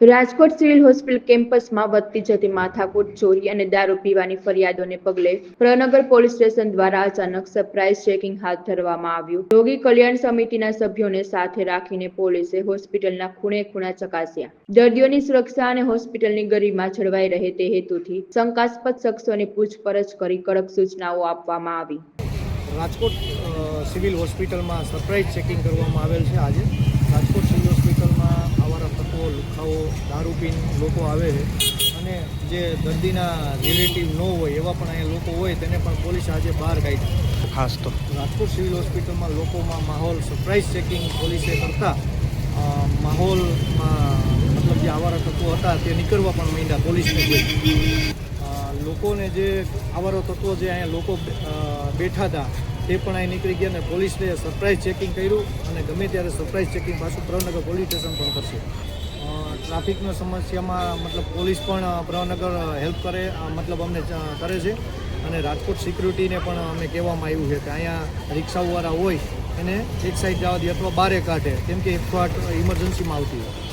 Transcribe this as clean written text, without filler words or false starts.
Rajkot civil hospital કેમ્પસમાં વધતી જતી માથાકૂટ, ચોરી અને દારૂ પીવાની ફરિયાદોને પગલે પ્રનગર પોલીસ સ્ટેશન દ્વારા અચાનક સરપ્રાઇઝ ચેકિંગ હાથ ધરવામાં આવ્યું. રોગી કલ્યાણ સમિતિના સભ્યોને સાથે રાખીને પોલીસે હોસ્પિટલના ખૂણે ખૂણા ચકાસ્યા. દર્દીઓની સુરક્ષા અને હોસ્પિટલની ગરિમા જળવાઈ રહે તે હેતુથી શંકાસ્પદ શખ્સોની પૂછપરછ કરી કડક સૂચનાઓ આપવામાં આવી. રાજકોટ સિવિલ હોસ્પિટલમાં સરપ્રાઇઝ ચેકિંગ કરવામાં આવેલ છે. આજે રાજકોટ સિવિલ હોસ્પિટલમાં આવારા તત્વો, લુખ્ખાઓ, દારૂ પીને લોકો આવે છે અને જે દર્દીના રિલેટિવ ન હોય એવા પણ અહીંયા લોકો હોય તેને પણ પોલીસે આજે બહાર કાઢ્યા. ખાસ તો રાજકોટ સિવિલ હોસ્પિટલમાં લોકોમાં માહોલ સરપ્રાઇઝ ચેકિંગ પોલીસે કરતા માહોલમાં મતલબ જે આવારા તત્વો હતા તે નીકળવા પણ માંડ્યા પોલીસને જોઈ. લોકોને જે આવારો તત્વો જે અહીંયા લોકો બેઠા હતા તે પણ અહીં નીકળી ગયા અને પોલીસને સરપ્રાઇઝ ચેકિંગ કર્યું અને ગમે ત્યારે સરપ્રાઇઝ ચેકિંગ પાછું પ્રનગર પોલીસ સ્ટેશન પણ કરશે. ટ્રાફિકની સમસ્યામાં મતલબ પોલીસ પણ પ્રનગર હેલ્પ કરે મતલબ અમને કરે છે અને રાજકોટ સિક્યુરિટીને પણ અમને કહેવામાં આવ્યું છે કે અહીંયા રિક્ષાઓવાળા હોય એને એક સાઈડ જવા દે અથવા બારે કાઢે, કેમ કે 108 ઇમરજન્સીમાં આવતી હોય.